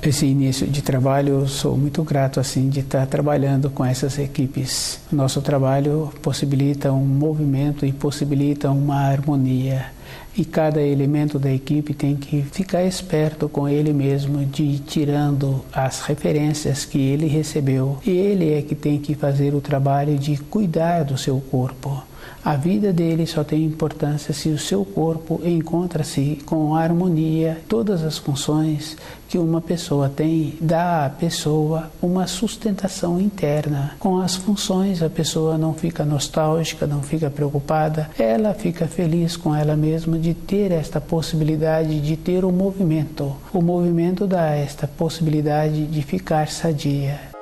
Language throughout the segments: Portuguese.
Esse início de trabalho, eu sou muito grato assim de estar trabalhando com essas equipes. Nosso trabalho possibilita um movimento e possibilita uma harmonia. E cada elemento da equipe tem que ficar esperto com ele mesmo, de ir tirando as referências que ele recebeu. E ele é que tem que fazer o trabalho de cuidar do seu corpo. A vida dele só tem importância se o seu corpo encontra-se com harmonia. Todas as funções que uma pessoa tem dá à pessoa uma sustentação interna. Com as funções a pessoa não fica nostálgica, não fica preocupada, ela fica feliz com ela mesma de ter esta possibilidade de ter o movimento. O movimento dá esta possibilidade de ficar sadia.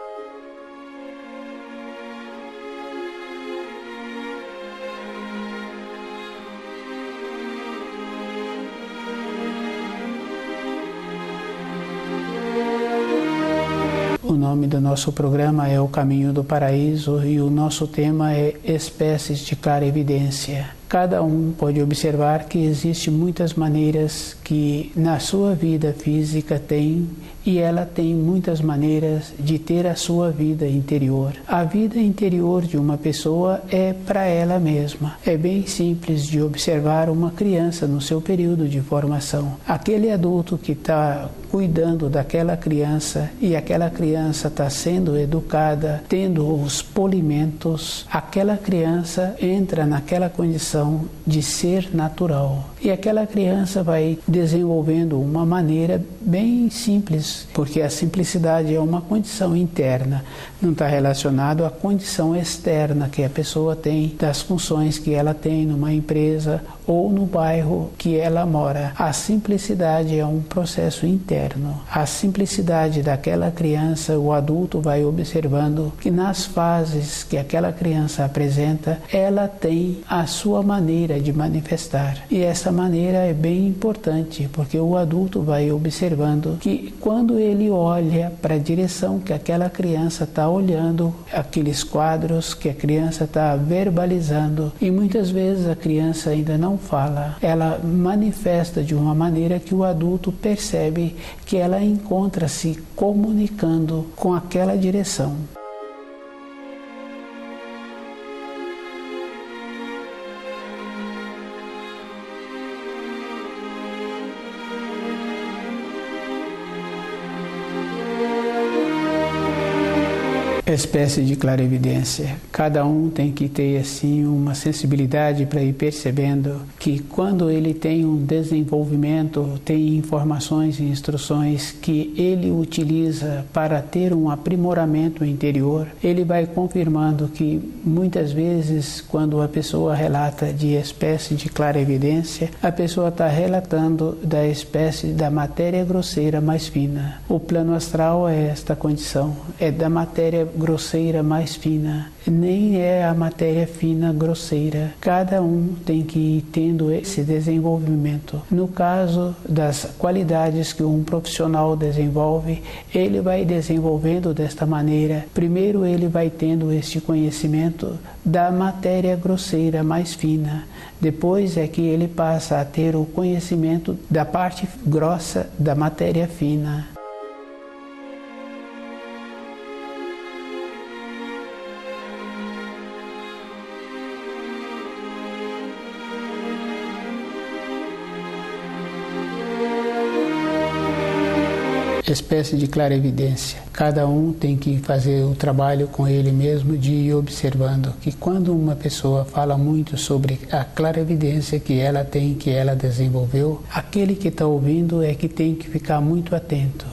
O nome do nosso programa é O Caminho do Paraíso e o nosso tema é Espécies de Clarevidência. Cada um pode observar que existem muitas maneiras que na sua vida física tem, e ela tem muitas maneiras de ter a sua vida interior. A vida interior de uma pessoa é para ela mesma. É bem simples de observar uma criança no seu período de formação. Aquele adulto que está cuidando daquela criança e aquela criança está sendo educada, tendo os polimentos, aquela criança entra naquela condição de ser natural. E aquela criança vai desenvolvendo uma maneira bem simples, porque a simplicidade é uma condição interna, não está relacionado à condição externa que a pessoa tem, das funções que ela tem numa empresa ou no bairro que ela mora. A simplicidade é um processo interno. A simplicidade daquela criança, o adulto vai observando que nas fases que aquela criança apresenta, ela tem a sua maneira de manifestar. E essa maneira é bem importante, porque o adulto vai observando que quando ele olha para a direção que aquela criança está olhando, aqueles quadros que a criança está verbalizando, e muitas vezes a criança ainda não fala, ela manifesta de uma maneira que o adulto percebe que ela encontra-se comunicando com aquela direção. Espécie de clarevidência. Cada um tem que ter assim uma sensibilidade para ir percebendo que quando ele tem um desenvolvimento, tem informações e instruções que ele utiliza para ter um aprimoramento interior, ele vai confirmando que muitas vezes quando a pessoa relata de espécie de clarevidência, a pessoa está relatando da espécie da matéria grosseira mais fina. O plano astral é esta condição, é da matéria grosseira mais fina, nem é a matéria fina grosseira. Cada um tem que ir tendo esse desenvolvimento. No caso das qualidades que um profissional desenvolve, ele vai desenvolvendo desta maneira. Primeiro ele vai tendo este conhecimento da matéria grosseira mais fina. Depois é que ele passa a ter o conhecimento da parte grossa da matéria fina. Espécie de clarevidência. Cada um tem que fazer o trabalho com ele mesmo de ir observando que quando uma pessoa fala muito sobre a clarevidência que ela tem, que ela desenvolveu, aquele que está ouvindo é que tem que ficar muito atento.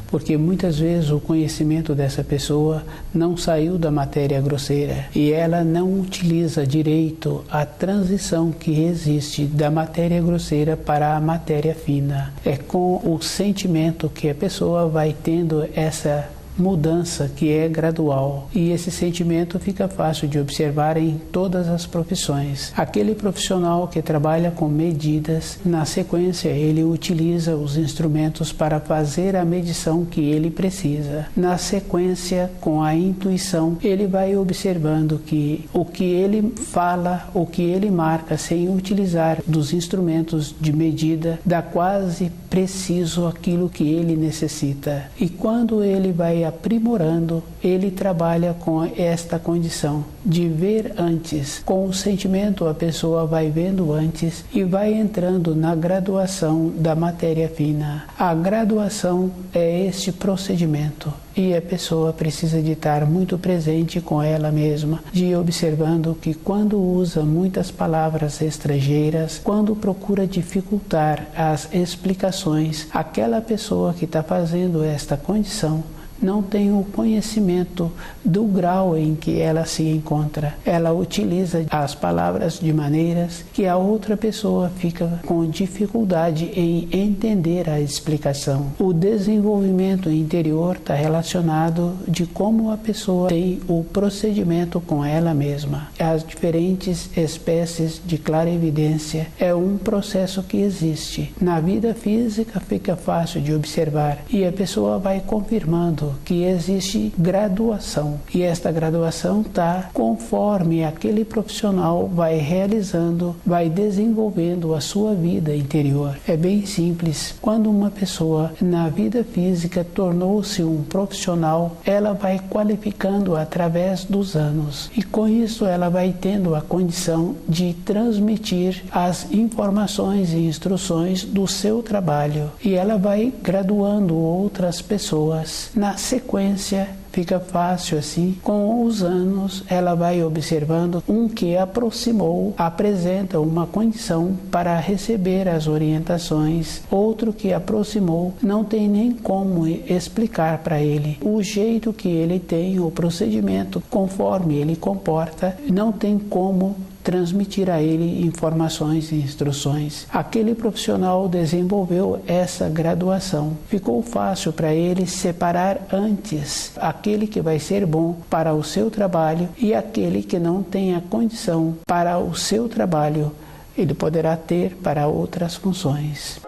Porque muitas vezes o conhecimento dessa pessoa não saiu da matéria grosseira e ela não utiliza direito a transição que existe da matéria grosseira para a matéria fina. É com o sentimento que a pessoa vai tendo essa mudança que é gradual, e esse sentimento fica fácil de observar em todas as profissões. Aquele profissional que trabalha com medidas, na sequência ele utiliza os instrumentos para fazer a medição que ele precisa. Na sequência, com a intuição, ele vai observando que o que ele fala, o que ele marca sem utilizar dos instrumentos de medida, dá quase preciso aquilo que ele necessita. E quando ele vai aprimorando, ele trabalha com esta condição de ver antes. Com o sentimento, a pessoa vai vendo antes e vai entrando na graduação da matéria fina. A graduação é este procedimento. E a pessoa precisa de estar muito presente com ela mesma, de ir observando que quando usa muitas palavras estrangeiras, quando procura dificultar as explicações, aquela pessoa que está fazendo esta condição não tem o conhecimento do grau em que ela se encontra. Ela utiliza as palavras de maneiras que a outra pessoa fica com dificuldade em entender a explicação. O desenvolvimento interior está relacionado de como a pessoa tem o procedimento com ela mesma. As diferentes espécies de clarevidência é um processo que existe. Na vida física fica fácil de observar e a pessoa vai confirmando que existe graduação e esta graduação está conforme aquele profissional vai realizando, vai desenvolvendo a sua vida interior. É bem simples. Quando uma pessoa na vida física tornou-se um profissional, ela vai qualificando através dos anos e com isso ela vai tendo a condição de transmitir as informações e instruções do seu trabalho e ela vai graduando outras pessoas. Na sequência, fica fácil assim, com os anos ela vai observando um que aproximou, apresenta uma condição para receber as orientações, outro que aproximou, não tem nem como explicar para ele. O jeito que ele tem, o procedimento, conforme ele comporta, não tem como transmitir a ele informações e instruções. Aquele profissional desenvolveu essa graduação. Ficou fácil para ele separar antes aquele que vai ser bom para o seu trabalho e aquele que não tem a condição para o seu trabalho, ele poderá ter para outras funções.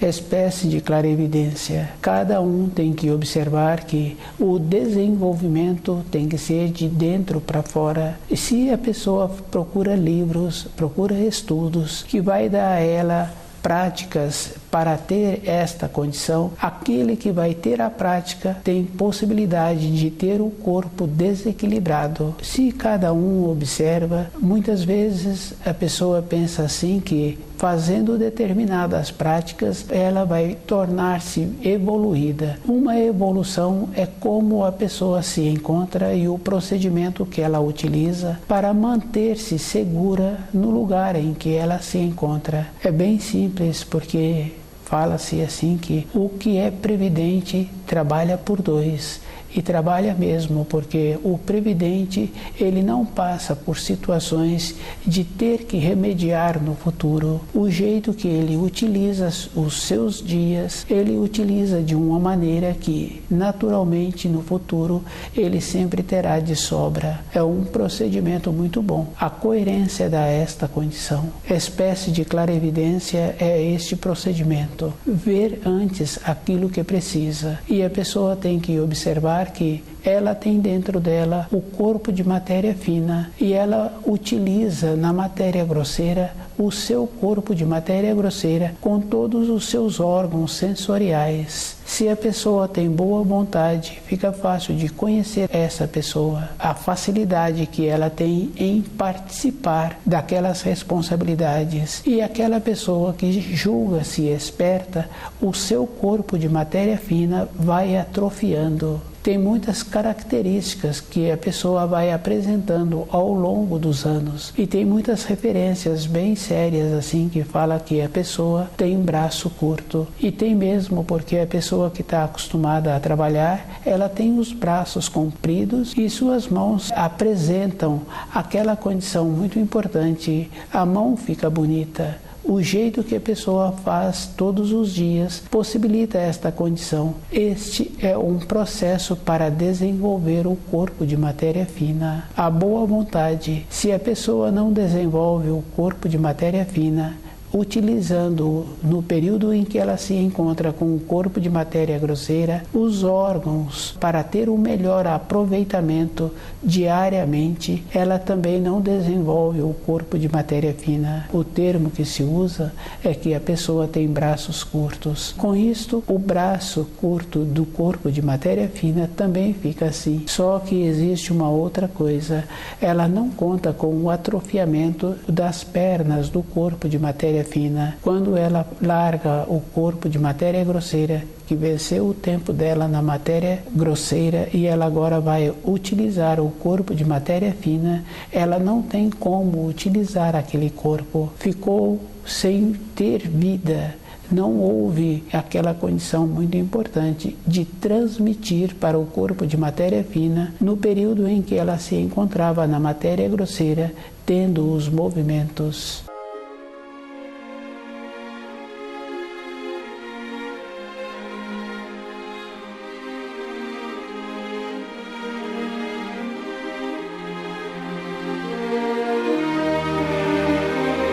Espécie de clarevidência. Cada um tem que observar que o desenvolvimento tem que ser de dentro para fora. E se a pessoa procura livros, procura estudos que vai dar a ela práticas para ter esta condição, aquele que vai ter a prática tem possibilidade de ter o corpo desequilibrado. Se cada um observa, muitas vezes a pessoa pensa assim que fazendo determinadas práticas, ela vai tornar-se evoluída. Uma evolução é como a pessoa se encontra e o procedimento que ela utiliza para manter-se segura no lugar em que ela se encontra. É bem simples, porque fala-se assim que o que é previdente trabalha por dois. E trabalha mesmo, porque o previdente, ele não passa por situações de ter que remediar no futuro. O jeito que ele utiliza os seus dias, ele utiliza de uma maneira que, naturalmente, no futuro, ele sempre terá de sobra. É um procedimento muito bom. A coerência dá esta condição. Espécie de clarevidência é este procedimento. Ver antes aquilo que precisa. E a pessoa tem que observar que ela tem dentro dela o corpo de matéria fina e ela utiliza na matéria grosseira o seu corpo de matéria grosseira com todos os seus órgãos sensoriais. Se a pessoa tem boa vontade, fica fácil de conhecer essa pessoa, a facilidade que ela tem em participar daquelas responsabilidades. E aquela pessoa que julga-se esperta, o seu corpo de matéria fina vai atrofiando. Tem muitas características que a pessoa vai apresentando ao longo dos anos e tem muitas referências bem sérias assim que fala que a pessoa tem um braço curto e tem mesmo, porque a pessoa que está acostumada a trabalhar, ela tem os braços compridos e suas mãos apresentam aquela condição muito importante, a mão fica bonita. O jeito que a pessoa faz todos os dias possibilita esta condição. Este é um processo para desenvolver o corpo de matéria fina. A boa vontade, se a pessoa não desenvolve o corpo de matéria fina, utilizando no período em que ela se encontra com o corpo de matéria grosseira, os órgãos para ter o melhor aproveitamento diariamente, ela também não desenvolve o corpo de matéria fina. O termo que se usa é que a pessoa tem braços curtos. Com isto, o braço curto do corpo de matéria fina também fica assim. Só que existe uma outra coisa, ela não conta com o atrofiamento das pernas do corpo de matéria fina. Quando ela larga o corpo de matéria grosseira, que venceu o tempo dela na matéria grosseira e ela agora vai utilizar o corpo de matéria fina, ela não tem como utilizar aquele corpo. Ficou sem ter vida. Não houve aquela condição muito importante de transmitir para o corpo de matéria fina no período em que ela se encontrava na matéria grosseira, tendo os movimentos.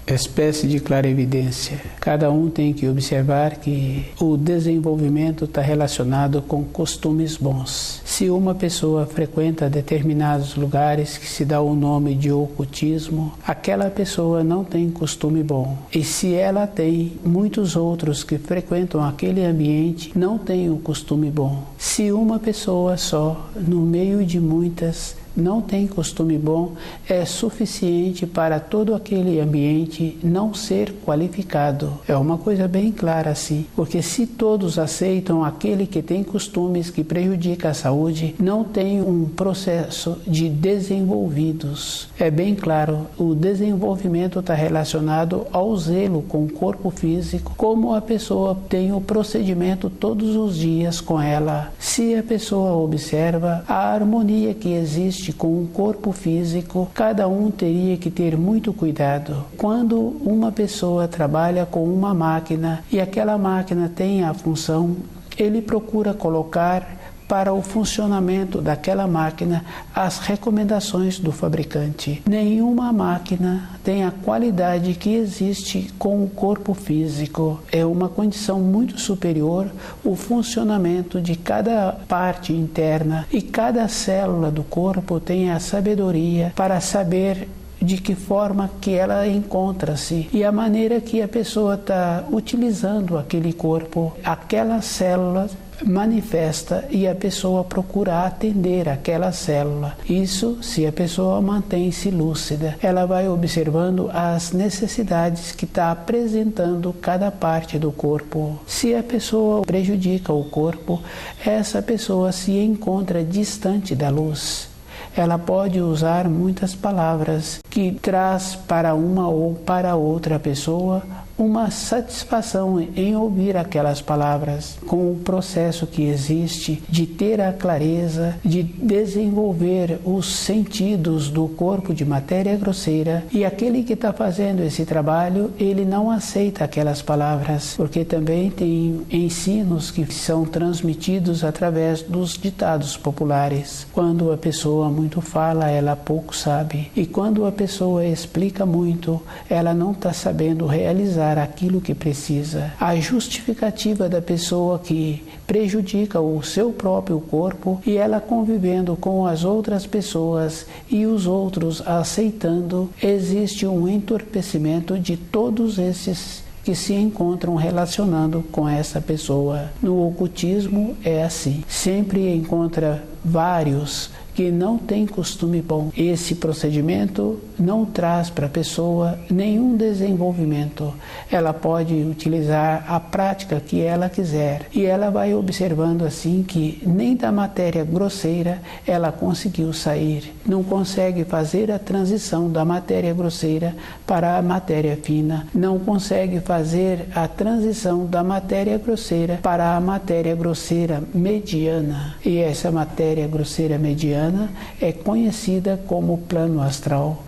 Espécie de clarividência. Cada um tem que observar que o desenvolvimento está relacionado com costumes bons. Se uma pessoa frequenta determinados lugares que se dá o nome de ocultismo, aquela pessoa não tem costume bom. E se ela tem, muitos outros que frequentam aquele ambiente não têm o costume bom. Se uma pessoa só, no meio de muitas, não tem costume bom, é suficiente para todo aquele ambiente não ser qualificado. É uma coisa bem clara assim, porque se todos aceitam aquele que tem costumes que prejudicam a saúde, não tem um processo de desenvolvidos. É bem claro, o desenvolvimento está relacionado ao zelo com o corpo físico, como a pessoa tem o procedimento todos os dias com ela. Se a pessoa observa a harmonia que existe com o corpo físico, cada um teria que ter muito cuidado. Quando uma pessoa trabalha com uma máquina e aquela máquina tem a função, ele procura colocar para o funcionamento daquela máquina as recomendações do fabricante. Nenhuma máquina tem a qualidade que existe com o corpo físico. É uma condição muito superior o funcionamento de cada parte interna, e cada célula do corpo tem a sabedoria para saber de que forma que ela encontra-se e a maneira que a pessoa está utilizando aquele corpo. Aquela célula manifesta e a pessoa procura atender aquela célula. Isso se a pessoa mantém-se lúcida. Ela vai observando as necessidades que está apresentando cada parte do corpo. Se a pessoa prejudica o corpo, essa pessoa se encontra distante da luz. Ela pode usar muitas palavras que traz para uma ou para outra pessoa uma satisfação em ouvir aquelas palavras, com o processo que existe de ter a clareza, de desenvolver os sentidos do corpo de matéria grosseira, e aquele que está fazendo esse trabalho, ele não aceita aquelas palavras, porque também tem ensinos que são transmitidos através dos ditados populares. Quando a pessoa muito fala, ela pouco sabe, e quando a pessoa explica muito, ela não está sabendo realizar aquilo que precisa. A justificativa da pessoa que prejudica o seu próprio corpo, e ela convivendo com as outras pessoas e os outros aceitando, existe um entorpecimento de todos esses que se encontram relacionando com essa pessoa. No ocultismo é assim, sempre encontra vários que não tem costume bom. Esse procedimento não traz para a pessoa nenhum desenvolvimento. Ela pode utilizar a prática que ela quiser, e ela vai observando assim que nem da matéria grosseira ela conseguiu sair. Não consegue fazer a transição da matéria grosseira para a matéria fina. Não consegue fazer a transição da matéria grosseira para a matéria grosseira mediana. E essa matéria grosseira mediana é conhecida como plano astral.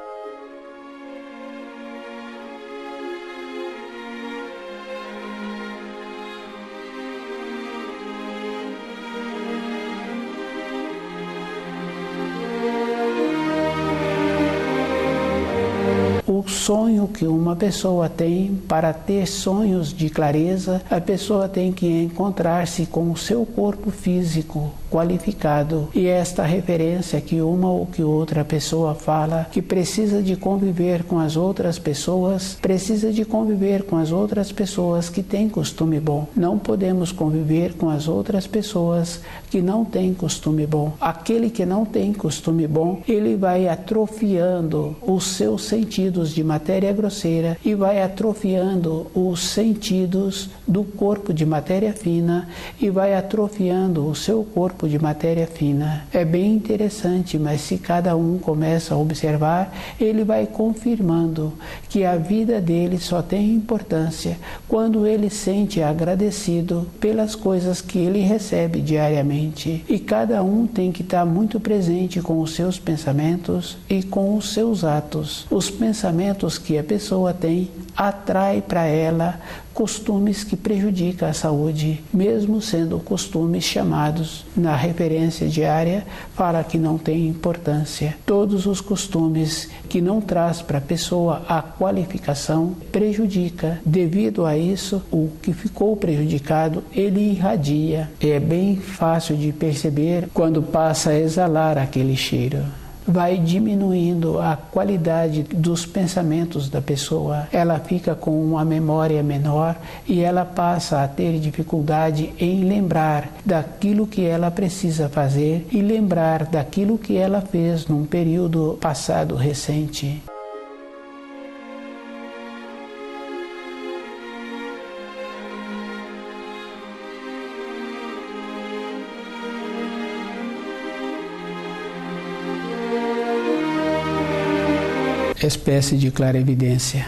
O sonho que uma pessoa tem, para ter sonhos de clareza, a pessoa tem que encontrar-se com o seu corpo físico qualificado. E esta referência que uma ou que outra pessoa fala, que precisa de conviver com as outras pessoas, precisa de conviver com as outras pessoas que têm costume bom. Não podemos conviver com as outras pessoas que não têm costume bom. Aquele que não tem costume bom, ele vai atrofiando os seus sentidos de matéria grosseira e vai atrofiando os sentidos do corpo de matéria fina e vai atrofiando o seu corpo de matéria fina. É bem interessante, mas se cada um começa a observar, ele vai confirmando que a vida dele só tem importância quando ele sente agradecido pelas coisas que ele recebe diariamente. E cada um tem que estar muito presente com os seus pensamentos e com os seus atos. Os pensamentos que a pessoa tem atrai para ela costumes que prejudicam a saúde, mesmo sendo costumes chamados, na referência diária, fala que não tem importância. Todos os costumes que não traz para a pessoa a qualificação prejudica. Devido a isso, o que ficou prejudicado, ele irradia. É bem fácil de perceber quando passa a exalar aquele cheiro. Vai diminuindo a qualidade dos pensamentos da pessoa. Ela fica com uma memória menor e ela passa a ter dificuldade em lembrar daquilo que ela precisa fazer e lembrar daquilo que ela fez num período passado recente. Espécie de clarividência.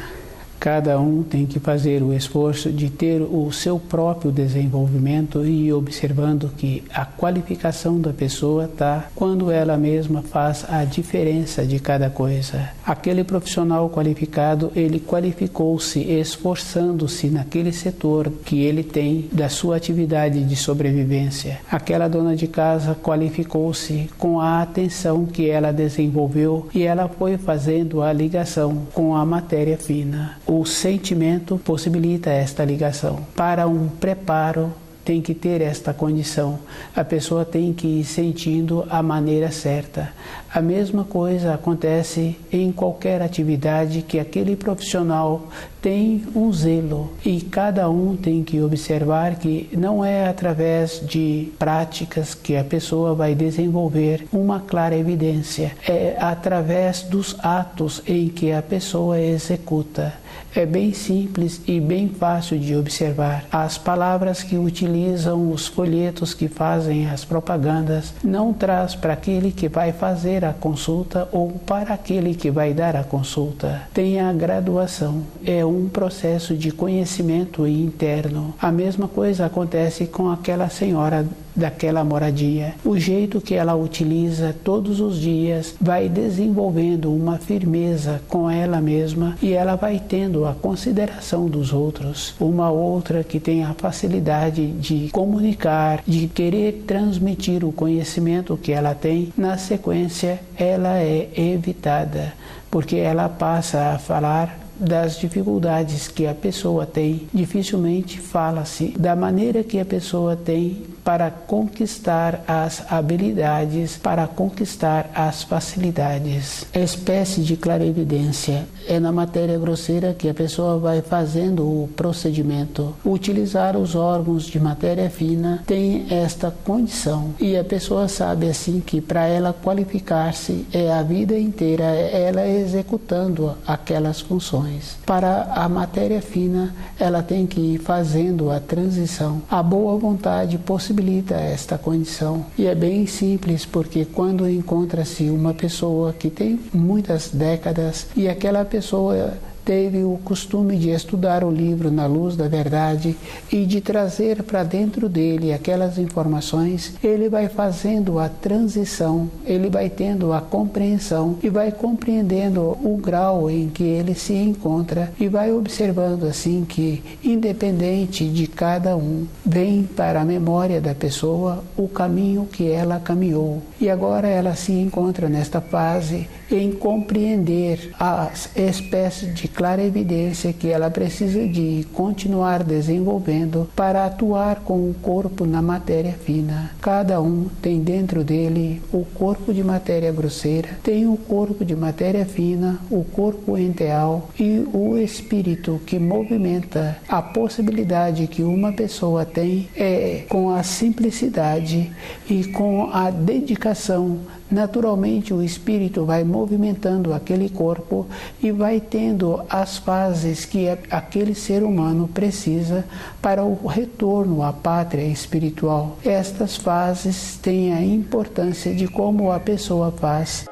Cada um tem que fazer o esforço de ter o seu próprio desenvolvimento e ir observando que a qualificação da pessoa está quando ela mesma faz a diferença de cada coisa. Aquele profissional qualificado, ele qualificou-se esforçando-se naquele setor que ele tem da sua atividade de sobrevivência. Aquela dona de casa qualificou-se com a atenção que ela desenvolveu e ela foi fazendo a ligação com a matéria fina. O sentimento possibilita esta ligação. Para um preparo, tem que ter esta condição. A pessoa tem que ir sentindo a maneira certa. A mesma coisa acontece em qualquer atividade que aquele profissional tem um zelo. E cada um tem que observar que não é através de práticas que a pessoa vai desenvolver uma clara evidência. É através dos atos em que a pessoa executa. É bem simples e bem fácil de observar. As palavras que utilizam, os folhetos que fazem as propagandas, não traz para aquele que vai fazer a consulta ou para aquele que vai dar a consulta. Tem a graduação. É um processo de conhecimento interno. A mesma coisa acontece com aquela senhora daquela moradia. O jeito que ela utiliza todos os dias vai desenvolvendo uma firmeza com ela mesma e ela vai tendo a consideração dos outros. Uma outra que tem a facilidade de comunicar, de querer transmitir o conhecimento que ela tem, na sequência ela é evitada, porque ela passa a falar das dificuldades que a pessoa tem. Dificilmente fala-se da maneira que a pessoa tem para conquistar as habilidades, para conquistar as facilidades. A espécie de clarividência é na matéria grosseira que a pessoa vai fazendo o procedimento. Utilizar os órgãos de matéria fina tem esta condição e a pessoa sabe assim que para ela qualificar-se é a vida inteira ela executando aquelas funções. Para a matéria fina ela tem que ir fazendo a transição. A boa vontade possibilita esta condição e é bem simples, porque quando encontra-se uma pessoa que tem muitas décadas e aquela pessoa teve o costume de estudar o livro Na Luz da Verdade e de trazer para dentro dele aquelas informações, ele vai fazendo a transição, ele vai tendo a compreensão e vai compreendendo o grau em que ele se encontra e vai observando assim que, independente de cada um, vem para a memória da pessoa o caminho que ela caminhou. E agora ela se encontra nesta fase em compreender as espécies de clarevidência que ela precisa de continuar desenvolvendo para atuar com o corpo na matéria fina. Cada um tem dentro dele o corpo de matéria grosseira, tem o corpo de matéria fina, o corpo enteal e o espírito que movimenta. A possibilidade que uma pessoa tem é com a simplicidade e com a dedicação. Naturalmente o espírito vai movimentando aquele corpo e vai tendo as fases que aquele ser humano precisa para o retorno à pátria espiritual. Estas fases têm a importância de como a pessoa faz.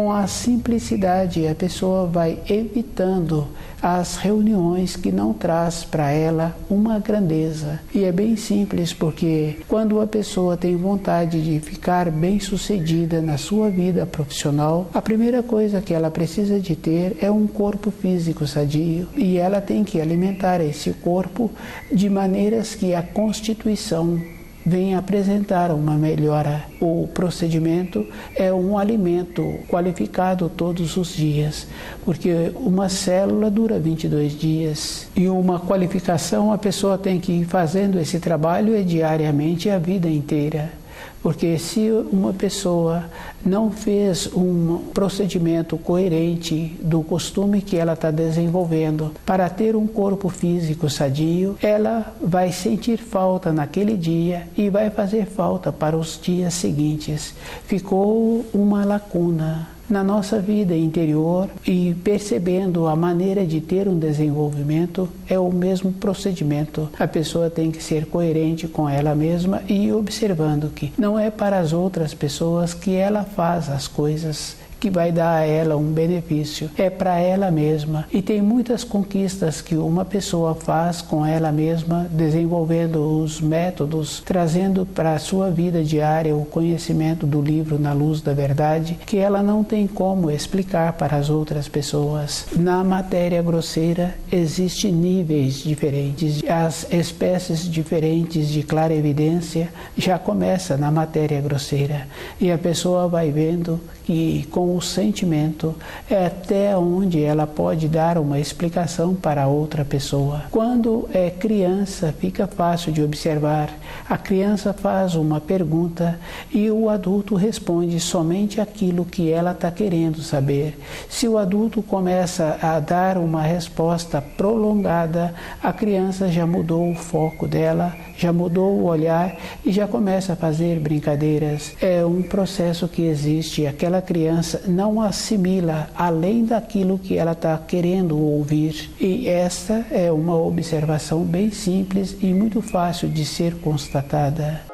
Com a simplicidade, a pessoa vai evitando as reuniões que não traz para ela uma grandeza. E é bem simples, porque quando a pessoa tem vontade de ficar bem-sucedida na sua vida profissional, a primeira coisa que ela precisa de ter é um corpo físico sadio. E ela tem que alimentar esse corpo de maneiras que a constituição vem apresentar uma melhora. O procedimento é um alimento qualificado todos os dias, porque uma célula dura 22 dias e uma qualificação a pessoa tem que ir fazendo esse trabalho diariamente a vida inteira. Porque se uma pessoa não fez um procedimento coerente do costume que ela está desenvolvendo para ter um corpo físico sadio, ela vai sentir falta naquele dia e vai fazer falta para os dias seguintes. Ficou uma lacuna na nossa vida interior e percebendo a maneira de ter um desenvolvimento é o mesmo procedimento. A pessoa tem que ser coerente com ela mesma e observando que não é para as outras pessoas que ela faz as coisas que vai dar a ela um benefício, é para ela mesma. E tem muitas conquistas que uma pessoa faz com ela mesma, desenvolvendo os métodos, trazendo para a sua vida diária o conhecimento do livro Na Luz da Verdade, que ela não tem como explicar para as outras pessoas. Na matéria grosseira existem níveis diferentes, as espécies diferentes de clarevidência já começa na matéria grosseira e a pessoa vai vendo que com o sentimento é até onde ela pode dar uma explicação para outra pessoa. Quando é criança, fica fácil de observar. A criança faz uma pergunta e o adulto responde somente aquilo que ela está querendo saber. Se o adulto começa a dar uma resposta prolongada, a criança já mudou o foco dela, já mudou o olhar e já começa a fazer brincadeiras. É um processo que existe. Aquela criança não assimila além daquilo que ela está querendo ouvir. E esta é uma observação bem simples e muito fácil de ser constatada.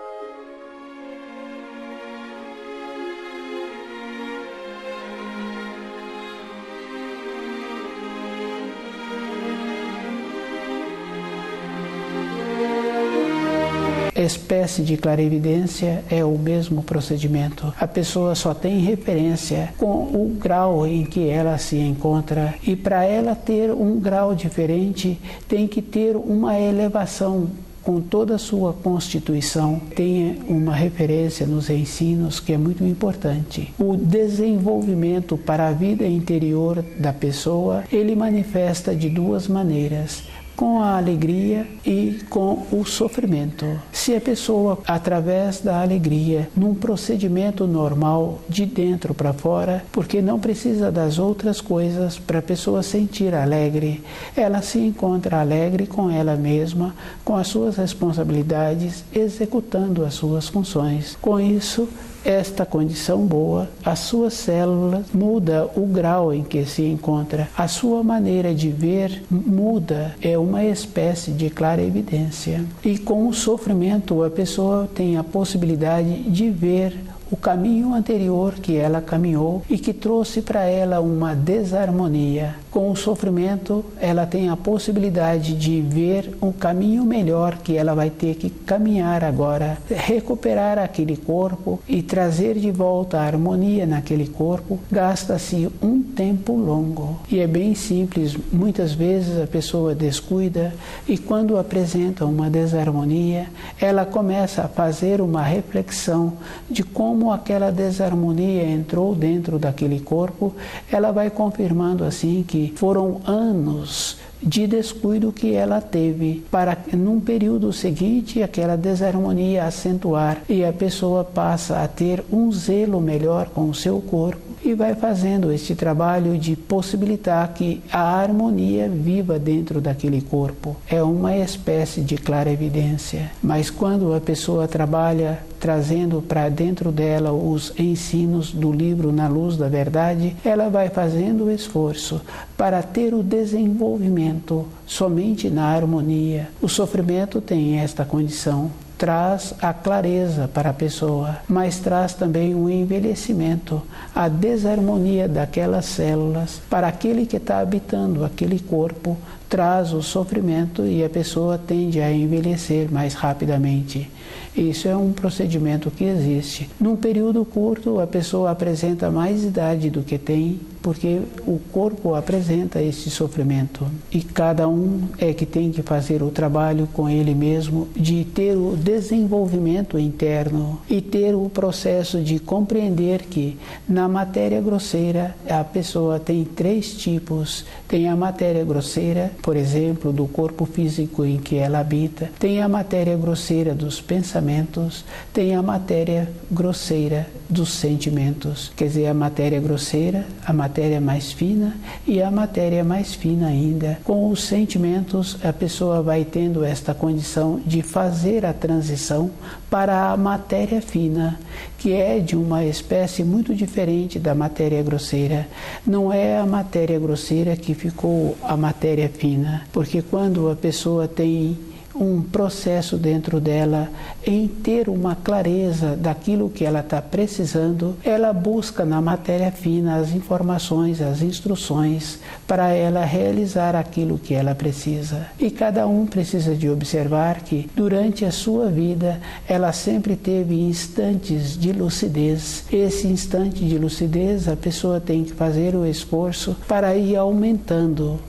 Espécie de clarevidência é o mesmo procedimento. A pessoa só tem referência com o grau em que ela se encontra e para ela ter um grau diferente tem que ter uma elevação com toda a sua constituição. Tenha uma referência nos ensinos que é muito importante. O desenvolvimento para a vida interior da pessoa, ele manifesta de duas maneiras: com a alegria e com o sofrimento. Se a pessoa, através da alegria, num procedimento normal, de dentro para fora, porque não precisa das outras coisas para a pessoa sentir alegre, ela se encontra alegre com ela mesma, com as suas responsabilidades, executando as suas funções. Com isso, esta condição boa, as suas células muda o grau em que se encontra, a sua maneira de ver muda, é uma espécie de clarevidência. E com o sofrimento a pessoa tem a possibilidade de ver o caminho anterior que ela caminhou e que trouxe para ela uma desarmonia. Com o sofrimento, ela tem a possibilidade de ver um caminho melhor que ela vai ter que caminhar agora, recuperar aquele corpo e trazer de volta a harmonia naquele corpo. Gasta-se um tempo longo e é bem simples. Muitas vezes a pessoa descuida e quando apresenta uma desarmonia, ela começa a fazer uma reflexão de como aquela desarmonia entrou dentro daquele corpo. Ela vai confirmando assim que foram anos de descuido que ela teve para, num período seguinte, aquela desarmonia acentuar e a pessoa passa a ter um zelo melhor com o seu corpo e vai fazendo este trabalho de possibilitar que a harmonia viva dentro daquele corpo. É uma espécie de clarevidência, mas quando a pessoa trabalha trazendo para dentro dela os ensinos do livro Na Luz da Verdade, ela vai fazendo o esforço para ter o desenvolvimento somente na harmonia. O sofrimento tem esta condição, traz a clareza para a pessoa, mas traz também um envelhecimento, a desarmonia daquelas células. Para aquele que está habitando aquele corpo, traz o sofrimento e a pessoa tende a envelhecer mais rapidamente. Isso é um procedimento que existe. Num período curto, a pessoa apresenta mais idade do que tem, porque o corpo apresenta esse sofrimento. E cada um é que tem que fazer o trabalho com ele mesmo, de ter o desenvolvimento interno e ter o processo de compreender que na matéria grosseira a pessoa tem 3 tipos. Tem a matéria grosseira, por exemplo, do corpo físico em que ela habita, tem a matéria grosseira dos pensamentos, tem a matéria grosseira dos sentimentos. Quer dizer, a matéria grosseira, a matéria mais fina e a matéria mais fina ainda. Com os sentimentos, a pessoa vai tendo esta condição de fazer a transição para a matéria fina, que é de uma espécie muito diferente da matéria grosseira. Não é a matéria grosseira que ficou a matéria fina, porque quando a pessoa tem um processo dentro dela em ter uma clareza daquilo que ela está precisando, ela busca na matéria fina as informações, as instruções para ela realizar aquilo que ela precisa. E cada um precisa de observar que durante a sua vida ela sempre teve instantes de lucidez. Esse instante de lucidez a pessoa tem que fazer o esforço para ir aumentando,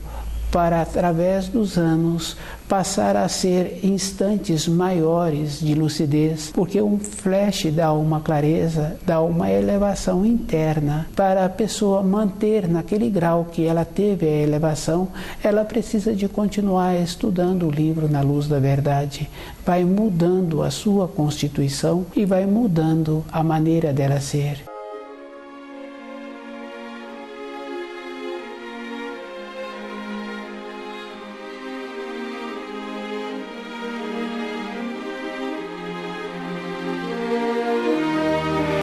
para através dos anos passar a ser instantes maiores de lucidez, porque um flash dá uma clareza, dá uma elevação interna. Para a pessoa manter naquele grau que ela teve a elevação, ela precisa de continuar estudando o livro Na Luz da Verdade. Vai mudando a sua constituição e vai mudando a maneira dela ser.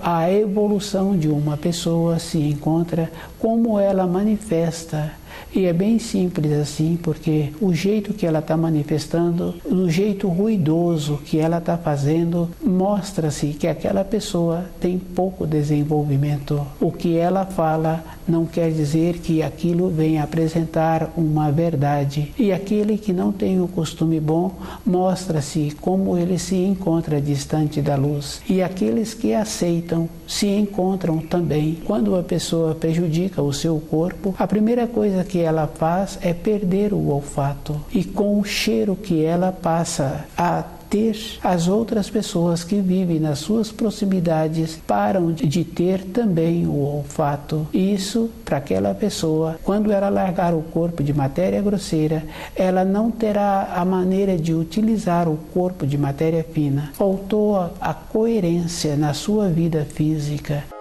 A evolução de uma pessoa se encontra como ela manifesta. E é bem simples assim, porque o jeito que ela está manifestando, o jeito ruidoso que ela está fazendo, mostra-se que aquela pessoa tem pouco desenvolvimento. O que ela fala não quer dizer que aquilo vem apresentar uma verdade. E aquele que não tem o costume bom, mostra-se como ele se encontra distante da luz. E aqueles que aceitam se encontram também. Quando a pessoa prejudica o seu corpo, a primeira coisa que ela faz é perder o olfato. E com o cheiro que ela passa a ter, as outras pessoas que vivem nas suas proximidades param de ter também o olfato. Isso, para aquela pessoa, quando ela largar o corpo de matéria grosseira, ela não terá a maneira de utilizar o corpo de matéria fina. Faltou a coerência na sua vida física.